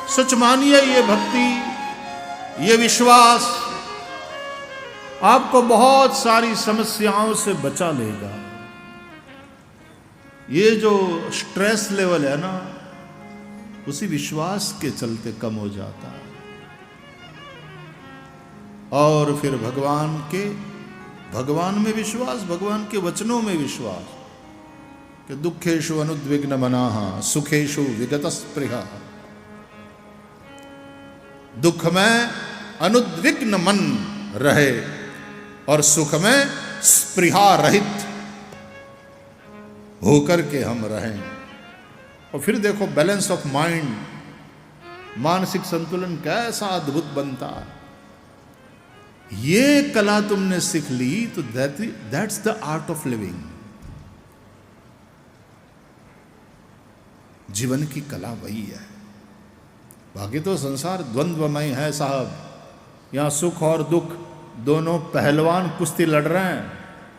सच मानिए, ये भक्ति, ये विश्वास आपको बहुत सारी समस्याओं से बचा लेगा। ये जो स्ट्रेस लेवल है ना, उसी विश्वास के चलते कम हो जाता है। और फिर भगवान में विश्वास, भगवान के वचनों में विश्वास कि दुखेषु अनुद्विग्न मनाः सुखेषु विगत स्पृहा। दुख में अनुद्विग्न मन रहे और सुख में स्पृहा रहित होकर के हम रहें। और फिर देखो बैलेंस ऑफ माइंड, मानसिक संतुलन कैसा अद्भुत बनता है। ये कला तुमने सीख ली तो that's the art of living. जीवन की कला वही है। बाकी तो संसार द्वंद्वमय है साहब। यहां सुख और दुख दोनों पहलवान कुश्ती लड़ रहे हैं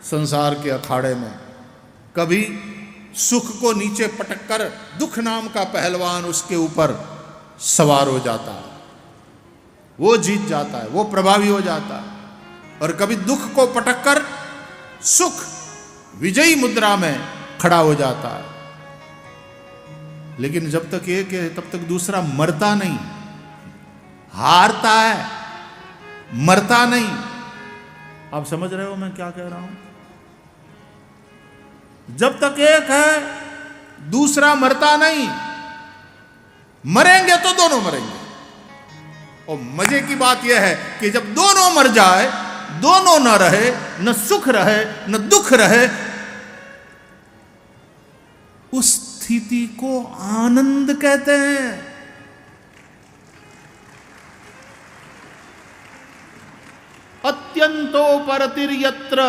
संसार के अखाड़े में। कभी सुख को नीचे पटक कर दुख नाम का पहलवान उसके ऊपर सवार हो जाता है, वो जीत जाता है, वो प्रभावी हो जाता है। और कभी दुख को पटक कर सुख विजयी मुद्रा में खड़ा हो जाता है। लेकिन जब तक एक है तब तक दूसरा मरता नहीं, हारता है, मरता नहीं। आप समझ रहे हो मैं क्या कह रहा हूं? जब तक एक है दूसरा मरता नहीं, मरेंगे तो दोनों मरेंगे। और मजे की बात यह है कि जब दोनों मर जाए, दोनों न रहे, न सुख रहे न दुख रहे, उस स्थिति को आनंद कहते हैं। अत्यंतोपरतिर्यत्र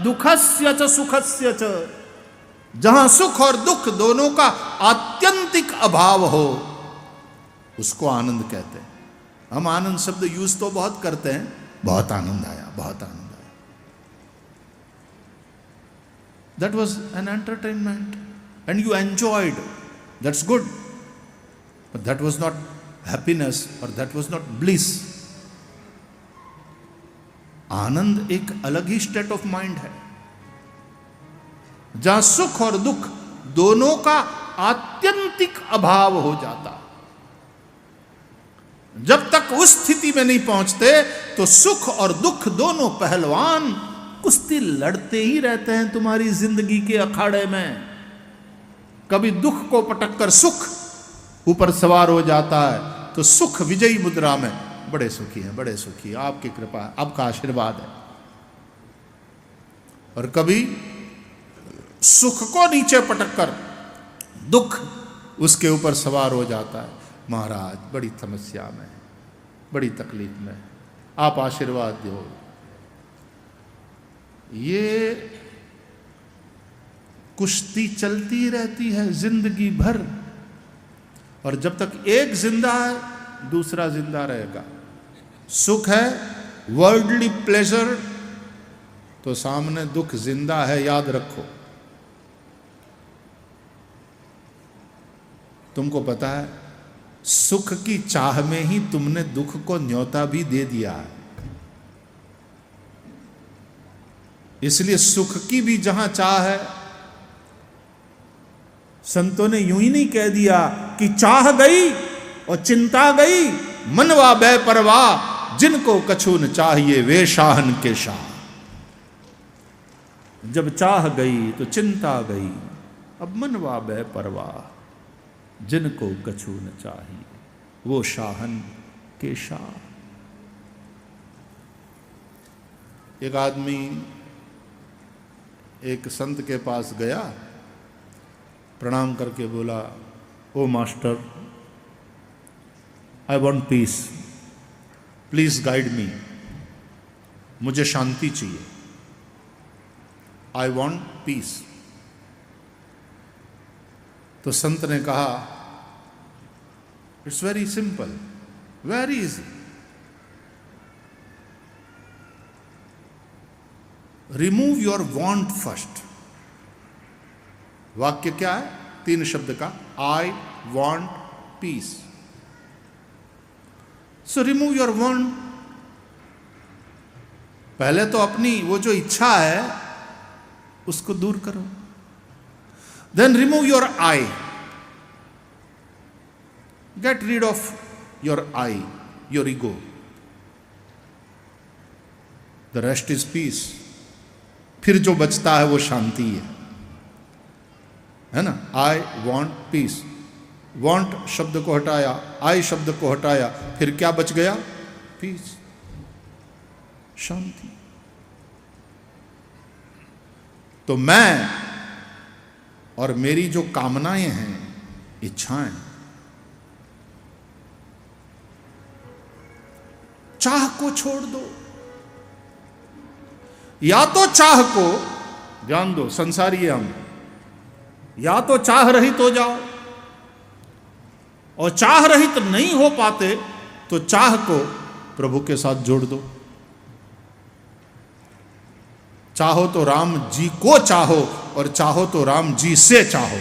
दुखस्य च सुखस्य च। जहां सुख और दुख दोनों का आत्यंतिक अभाव हो, उसको आनंद कहते हैं। हम आनंद शब्द यूज तो बहुत करते हैं, बहुत आनंद आया, बहुत आनंद आया। That was an entertainment and you enjoyed, that's good, but that was not happiness और दैट वॉज नॉट ब्लिस। आनंद एक अलग ही स्टेट ऑफ माइंड है, जहां सुख और दुख दोनों का आत्यंतिक अभाव हो जाता। जब तक उस स्थिति में नहीं पहुंचते तो सुख और दुख दोनों पहलवान कुश्ती लड़ते ही रहते हैं तुम्हारी जिंदगी के अखाड़े में। कभी दुख को पटक कर सुख ऊपर सवार हो जाता है तो सुख विजयी मुद्रा में बड़े सुखी हैं, बड़े सुखी, आपकी कृपा, आपका आशीर्वाद है। और कभी सुख को नीचे पटक कर दुख उसके ऊपर सवार हो जाता है। महाराज बड़ी समस्या में, बड़ी तकलीफ में, आप आशीर्वाद दो। ये कुश्ती चलती रहती है जिंदगी भर। और जब तक एक जिंदा है दूसरा जिंदा रहेगा। सुख है, वर्ल्डली प्लेजर, तो सामने दुख जिंदा है, याद रखो। तुमको पता है सुख की चाह में ही तुमने दुख को न्योता भी दे दिया है। इसलिए सुख की भी जहां चाह है, संतों ने यूं ही नहीं कह दिया कि चाह गई और चिंता गई, मनवा बेपरवाह, जिनको कछु न चाहिए वे शाहन के शाह। जब चाह गई तो चिंता गई, अब मनवा बेपरवाह, जिनको कछु न चाहिए वो शाहन के शाह। एक आदमी एक संत के पास गया, प्रणाम करके बोला, oh master, I want peace, please guide me, मुझे शांति चाहिए, आई वॉन्ट पीस। तो संत ने कहा, it's very simple, very easy, remove your want first. वाक्य क्या है? 3 शब्द का, आई want piece. So remove your want. पहले तो अपनी वो जो इच्छा है उसको दूर करो। Then remove your I, get rid of your I, your ego. The rest is peace. फिर जो बचता है वो शांति है ना। आई वॉन्ट पीस, वॉन्ट शब्द को हटाया, आई शब्द को हटाया, फिर क्या बच गया? पीस, शांति। तो मैं और मेरी जो कामनाएं हैं, इच्छाएं, चाह को छोड़ दो। या तो चाह को, ध्यान दो, संसारी है हम, या तो चाह रहित हो जाओ, और चाह रहित नहीं हो पाते तो चाह को प्रभु के साथ जोड़ दो। चाहो तो राम जी को चाहो, और चाहो तो राम जी से चाहो।